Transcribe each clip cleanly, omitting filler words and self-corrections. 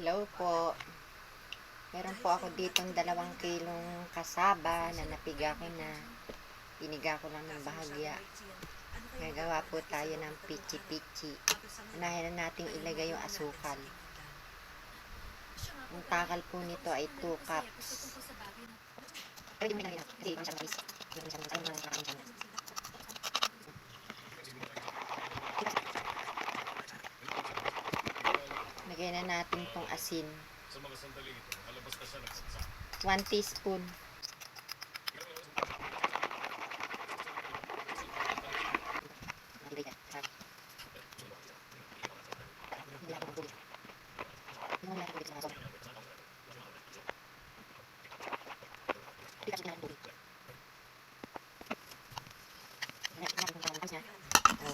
Hello po. Meron po ako ditong 2 kilong kasaba na napiga ko na. Piniga ko lang ng bahagya. Gagawa po tayo ng pichi-pichi. Unahin na nating ilagay yung asukal. Ang takal po nito ay 2 cups. Lagyan na natin tong asin. 1 teaspoon.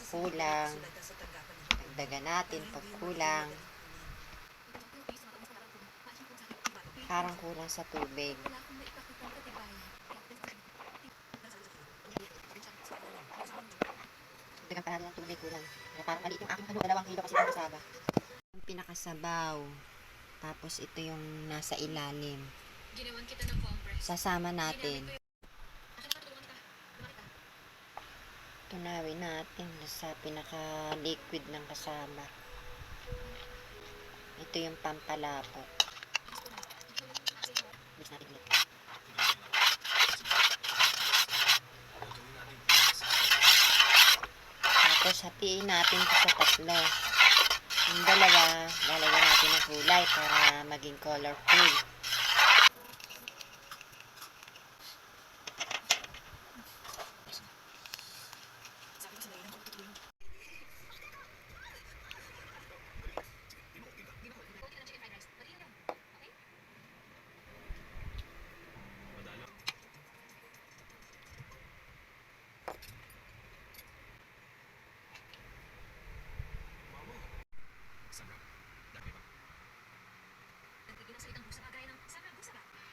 Kulang. Dagdagan natin pag kulang. Parang kulang sa tubig. Dagdagan pa natin ng tubig, kulang. Parang maliit yung aking halo, 2 kilo kasi ng kasaba. Yung pinakasabaw. Tapos ito yung nasa ilalim. Sasama natin. Tunawin natin sa pinaka-liquid ng kasama. Ito yung pampalapot. Tapos hatiin natin ito sa 3. Yung 2, lalagyan natin ng kulay para maging colorful.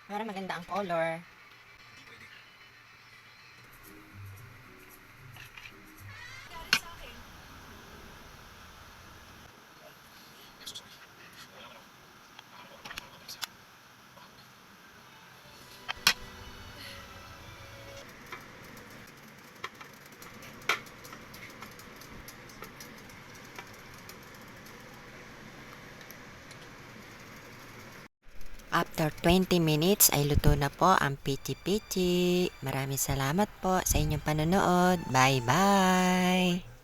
Para maganda ang color. After 20 minutes ay luto na po ang pichi-pichi. Maraming salamat po sa inyong panonood. Bye-bye!